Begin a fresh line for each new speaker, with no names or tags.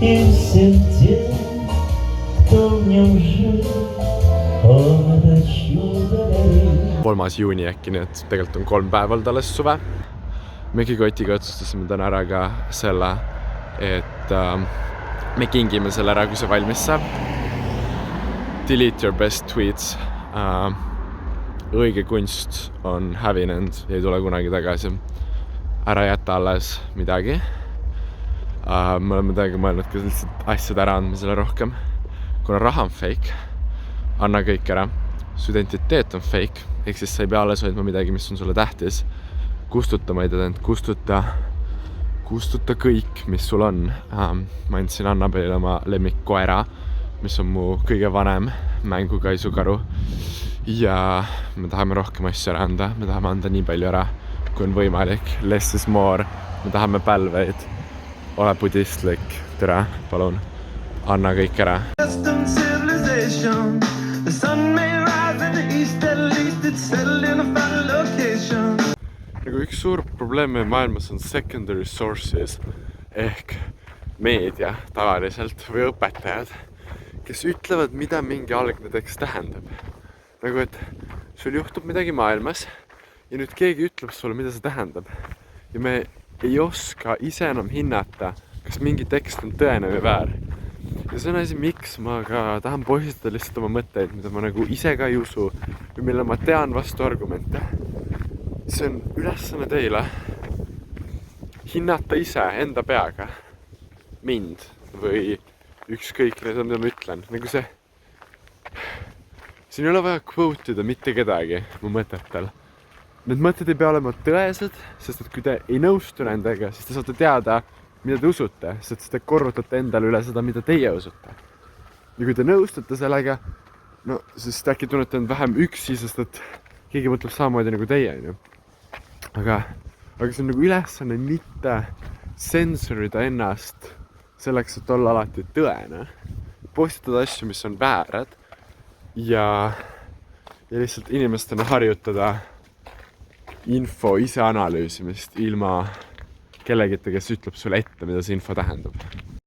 И всех тех, кто в нем жил, он это чудо дарил.
3. juuni äkki, nii et tegelikult on 3 päeva olnud alles suve. Megi Kotiga otsustasime täna ära ka selle, et me kingime selle ära, kui see valmis saab. Delete your best tweets. Õige kunst on hävinenud ja ei tule kunagi tagasi. Ära jätta alles midagi. Me oleme täiega mõelnud ka lihtsalt asjade äraandmisele rohkem. Kuna raha on fake, anna kõik ära. Su identiteet on fake, ehk siis sa ei pea alles hoidma midagi, mis on sulle tähtis. Kustuta, ma ei tea, kustuta kõik, mis sul on. Ma andsin Annabelile oma lemmikkoera, mis on mu kõige vanem mängukaisukaru. Ja me tahame rohkem asju ära anda. Me tahame anda nii palju ära, kui on võimalik. Less is more. Me tahame pälveid. Ole budistlik. Tere, palun. Anna kõik ära. Nagu üks suur probleem meie maailmas on secondary sources ehk meedia tavaliselt või õpetajad, kes ütlevad, mida mingi algne tekst tähendab. Nagu et sul juhtub midagi maailmas ja nüüd keegi ütleb sulle, mida see tähendab. Ja me ei oska ise enam hinnata, kas mingi tekst on tõene või väär. Ja see on asi, miks ma ka tahan pohistada lihtsalt oma mõtteid, mida ma nagu ise ka ei usu või mille ma tean vastu argumente. See on ülesanne teile hinnata ise enda peaga mind või ükskõik mida ma ütlen. Nagu see, siin ei ole vaja quote'ida mitte kedagi mu mõtetel. Need mõtted ei pea olema tõesed, sest et kui te ei nõustu nendega, siis te saate teada, mida te usute, sest te korrutate endale üle seda, mida teie usute. Ja kui te nõustute sellega, no siis te äkki tunnete end vähem üksi, sest et keegi mõtleb samamoodi nagu teie. Aga see on nagu ülesanne mitte sensorida ennast selleks, et olla alati tõene. Postitada asju, mis on väärad ja lihtsalt inimestena harjutada info ise analüüsimist ilma kellegita, kes ütleb sulle ette, mida see info tähendab.